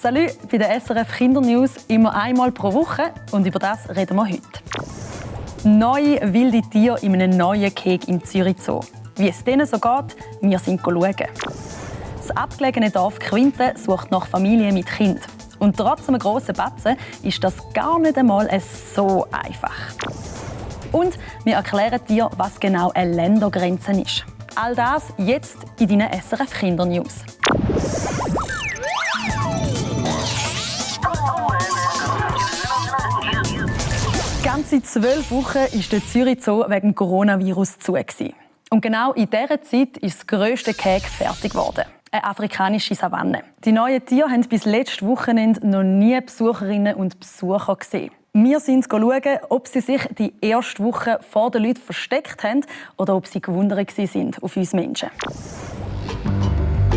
Salut bei den SRF Kindernews immer einmal pro Woche und über das reden wir heute. Neue wilde Tiere in einem neuen Gehege im Zürich Zoo. Wie es denen so geht, wir sind schauen. Das abgelegene Dorf Quinte sucht nach Familie mit Kind. Und trotz einem grossen Batzen ist das gar nicht einmal so einfach. Und wir erklären dir, was genau eine Ländergrenze ist. All das jetzt in deinen SRF Kindernews. Ganze 12 Wochen war der Zürich Zoo wegen dem Coronavirus zu. Und genau in dieser Zeit ist das grösste Gehege fertig geworden. Eine afrikanische Savanne. Die neuen Tiere haben bis letztes Wochenende noch nie Besucherinnen und Besucher gesehen. Wir sind schauen, ob sie sich die erste Woche vor den Leuten versteckt haben oder ob sie gewundert sind auf uns Menschen.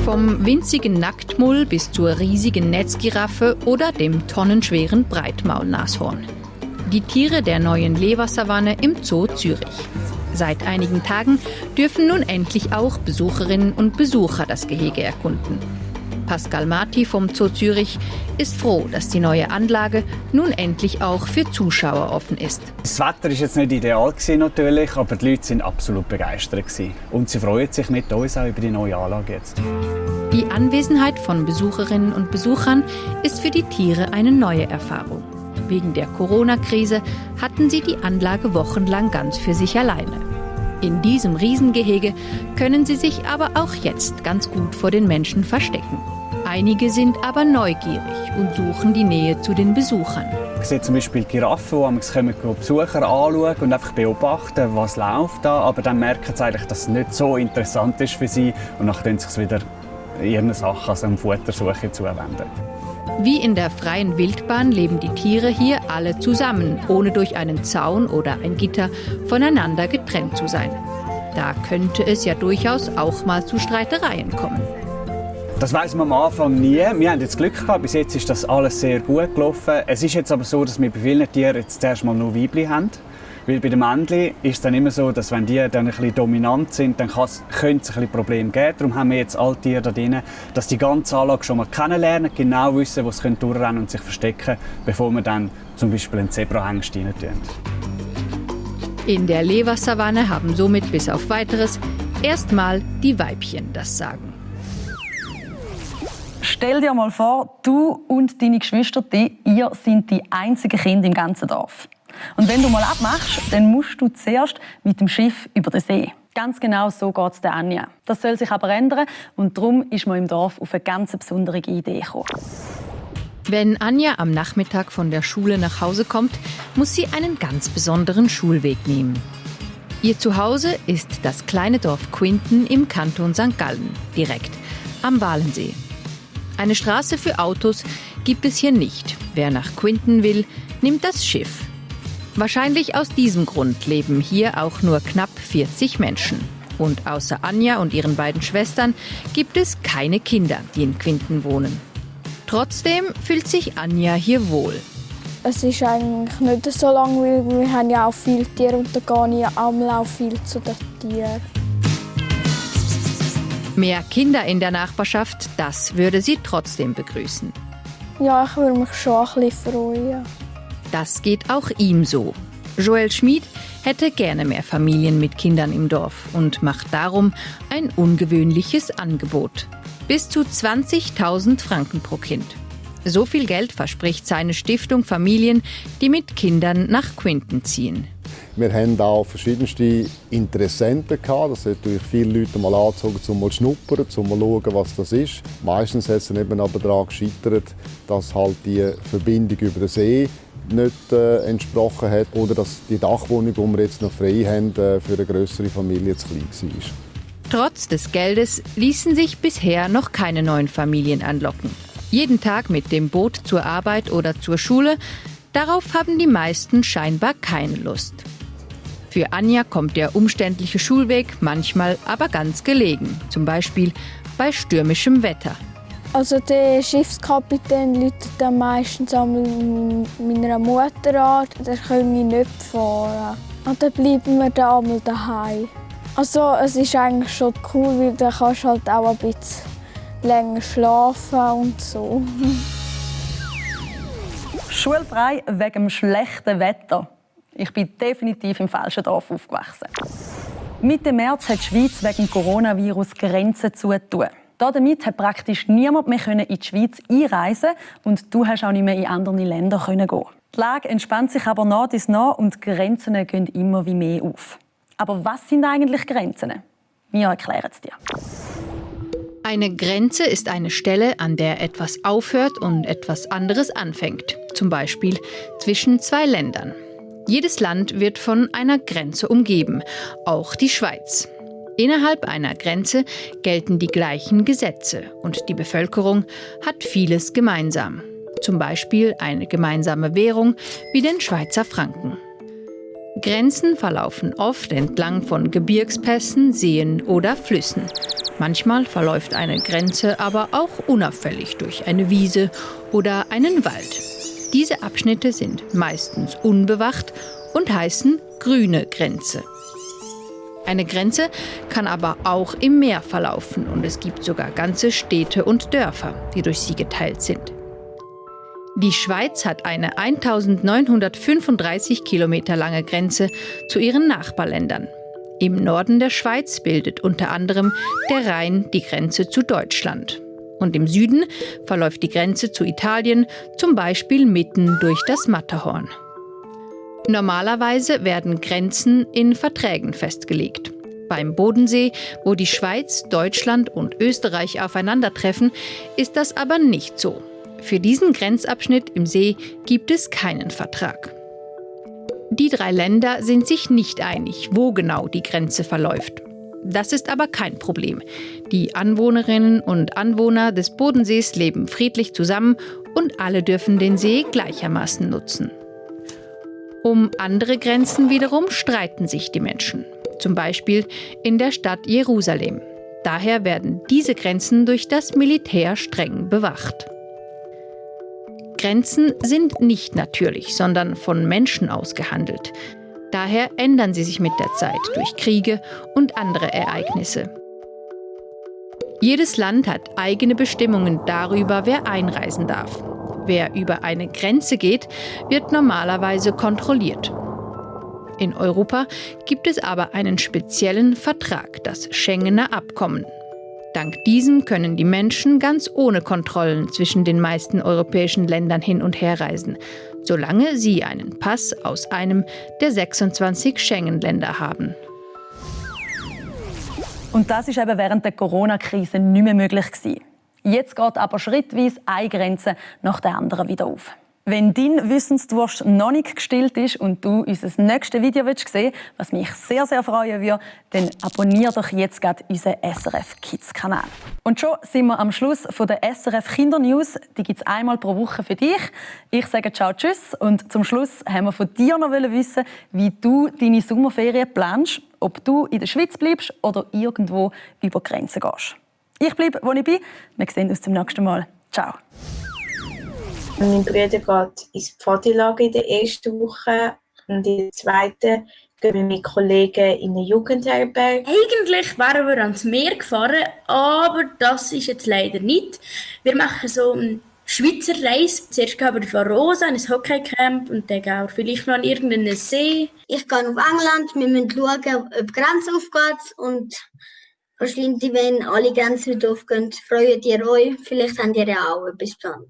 Vom winzigen Nacktmull bis zur riesigen Netzgiraffe oder dem tonnenschweren Breitmaulnashorn. Die Tiere der neuen Lewa-Savanne im Zoo Zürich. Seit einigen Tagen dürfen nun endlich auch Besucherinnen und Besucher das Gehege erkunden. Pascal Marti vom Zoo Zürich ist froh, dass die neue Anlage nun endlich auch für Zuschauer offen ist. Das Wetter war jetzt nicht ideal natürlich, aber die Leute waren absolut begeistert. Und sie freuen sich mit uns auch über die neue Anlage jetzt. Die Anwesenheit von Besucherinnen und Besuchern ist für die Tiere eine neue Erfahrung. Wegen der Corona-Krise hatten sie die Anlage wochenlang ganz für sich alleine. In diesem Riesengehege können sie sich aber auch jetzt ganz gut vor den Menschen verstecken. Einige sind aber neugierig und suchen die Nähe zu den Besuchern. Ich sehe zum Beispiel Giraffen, die Besucher anschauen und einfach beobachten, was läuft da. Aber dann merken sie eigentlich, dass es nicht so interessant ist für sie und dann können sie sich wieder ihren Sachen, also um Futtersuche zuwenden. Wie in der freien Wildbahn leben die Tiere hier alle zusammen, ohne durch einen Zaun oder ein Gitter voneinander getrennt zu sein. Da könnte es ja durchaus auch mal zu Streitereien kommen. Das weiss man am Anfang nie. Wir haben jetzt Glück gehabt. Bis jetzt ist das alles sehr gut gelaufen. Es ist jetzt aber so, dass wir bei vielen Tieren jetzt zuerst mal nur Weibchen haben. Weil bei den Männchen ist es dann immer so, dass wenn die dann ein bisschen dominant sind, dann könnte es ein bisschen Probleme geben. Darum haben wir jetzt alle Tiere da drin, dass die ganze Anlage schon mal kennenlernen, genau wissen, wo sie durchrennen und sich verstecken, bevor wir dann zum Beispiel einen Zebrahengst rein tun. In der Lewa-Savanne haben somit bis auf Weiteres erstmal die Weibchen das Sagen. Stell dir mal vor, du und deine Geschwister, ihr seid die einzigen Kinder im ganzen Dorf. Und wenn du mal abmachst, dann musst du zuerst mit dem Schiff über den See. Ganz genau so geht es der Anja. Das soll sich aber ändern und darum ist man im Dorf auf eine ganz besondere Idee gekommen. Wenn Anja am Nachmittag von der Schule nach Hause kommt, muss sie einen ganz besonderen Schulweg nehmen. Ihr Zuhause ist das kleine Dorf Quinten im Kanton St. Gallen, direkt am Walensee. Eine Straße für Autos gibt es hier nicht. Wer nach Quinten will, nimmt das Schiff. Wahrscheinlich aus diesem Grund leben hier auch nur knapp 40 Menschen. Und außer Anja und ihren beiden Schwestern gibt es keine Kinder, die in Quinten wohnen. Trotzdem fühlt sich Anja hier wohl. Es ist eigentlich nicht so langweilig, wir haben ja auch viele Tiere und da gehe ich auch viel zu den Tieren. Mehr Kinder in der Nachbarschaft, das würde sie trotzdem begrüßen. Ja, ich würde mich schon ein bisschen freuen. Das geht auch ihm so. Joel Schmid hätte gerne mehr Familien mit Kindern im Dorf und macht darum ein ungewöhnliches Angebot. Bis zu 20.000 Franken pro Kind. So viel Geld verspricht seine Stiftung Familien, die mit Kindern nach Quinten ziehen. Wir haben auch verschiedenste Interessenten gehabt. Das hat natürlich viele Leute mal angezogen, um mal zu schnuppern, um mal zu schauen, was das ist. Meistens hat es eben aber daran gescheitert, dass halt die Verbindung über den See nicht entsprochen hat oder dass die Dachwohnung, die wir jetzt noch frei haben, für eine grössere Familie zu klein war. Trotz des Geldes ließen sich bisher noch keine neuen Familien anlocken. Jeden Tag mit dem Boot zur Arbeit oder zur Schule, darauf haben die meisten scheinbar keine Lust. Für Anja kommt der umständliche Schulweg manchmal aber ganz gelegen, zum Beispiel bei stürmischem Wetter. Also der Schiffskapitän läutet dann meistens meiner Mutter an, der kann ich nicht fahren. Und dann bleiben wir da einmal daheim. Also es ist eigentlich schon cool, weil dann kannst du halt auch ein bisschen länger schlafen und so. Schulfrei wegen dem schlechten Wetter. Ich bin definitiv im falschen Dorf aufgewachsen. Mitte März hat die Schweiz wegen Coronavirus Grenzen zutun. Damit hat praktisch niemand mehr in die Schweiz einreisen und du hast auch nicht mehr in andere Länder gehen. Die Lage entspannt sich aber nach und nach und die Grenzen gehen immer wie mehr auf. Aber was sind eigentlich Grenzen? Wir erklären es dir. Eine Grenze ist eine Stelle, an der etwas aufhört und etwas anderes anfängt. Zum Beispiel zwischen zwei Ländern. Jedes Land wird von einer Grenze umgeben, auch die Schweiz. Innerhalb einer Grenze gelten die gleichen Gesetze und die Bevölkerung hat vieles gemeinsam. Zum Beispiel eine gemeinsame Währung wie den Schweizer Franken. Grenzen verlaufen oft entlang von Gebirgspässen, Seen oder Flüssen. Manchmal verläuft eine Grenze aber auch unauffällig durch eine Wiese oder einen Wald. Diese Abschnitte sind meistens unbewacht und heißen grüne Grenze. Eine Grenze kann aber auch im Meer verlaufen und es gibt sogar ganze Städte und Dörfer, die durch sie geteilt sind. Die Schweiz hat eine 1935 Kilometer lange Grenze zu ihren Nachbarländern. Im Norden der Schweiz bildet unter anderem der Rhein die Grenze zu Deutschland. Und im Süden verläuft die Grenze zu Italien, zum Beispiel mitten durch das Matterhorn. Normalerweise werden Grenzen in Verträgen festgelegt. Beim Bodensee, wo die Schweiz, Deutschland und Österreich aufeinandertreffen, ist das aber nicht so. Für diesen Grenzabschnitt im See gibt es keinen Vertrag. Die drei Länder sind sich nicht einig, wo genau die Grenze verläuft. Das ist aber kein Problem. Die Anwohnerinnen und Anwohner des Bodensees leben friedlich zusammen und alle dürfen den See gleichermaßen nutzen. Um andere Grenzen wiederum streiten sich die Menschen. Zum Beispiel in der Stadt Jerusalem. Daher werden diese Grenzen durch das Militär streng bewacht. Grenzen sind nicht natürlich, sondern von Menschen ausgehandelt. Daher ändern sie sich mit der Zeit durch Kriege und andere Ereignisse. Jedes Land hat eigene Bestimmungen darüber, wer einreisen darf. Wer über eine Grenze geht, wird normalerweise kontrolliert. In Europa gibt es aber einen speziellen Vertrag, das Schengener Abkommen. Dank diesem können die Menschen ganz ohne Kontrollen zwischen den meisten europäischen Ländern hin und her reisen, solange sie einen Pass aus einem der 26 Schengen-Länder haben. Und das ist eben während der Corona-Krise nicht mehr möglich gewesen. Jetzt geht aber schrittweise eine Grenze nach der anderen wieder auf. Wenn dein Wissensdurst noch nicht gestillt ist und du unser nächstes Video sehen willst, was mich sehr, sehr freuen würde, dann abonniere doch jetzt gerade unseren SRF Kids Kanal. Und schon sind wir am Schluss von der SRF Kindernews. Die gibt es einmal pro Woche für dich. Ich sage ciao, tschüss. Und zum Schluss haben wir von dir noch wissen, wie du deine Sommerferien planst, ob du in der Schweiz bleibst oder irgendwo über die Grenzen gehst. Ich bleibe, wo ich bin. Wir sehen uns zum nächsten Mal. Ciao. Mein Bruder geht ins Pfadilager in der ersten Woche und in der zweiten gehen wir mit Kollegen in eine Jugendherberge. Eigentlich wären wir ans Meer gefahren, aber das ist jetzt leider nicht. Wir machen so eine Schweizer Reise. Zuerst gehen wir von Rosa in ein Hockeycamp und dann gehen wir vielleicht noch an irgendeinen See. Ich gehe auf England, wir müssen schauen, ob die Grenze aufgeht und wahrscheinlich, wenn alle Grenzen wieder aufgehen, freut ihr euch. Vielleicht habt ihr ja auch etwas geplant.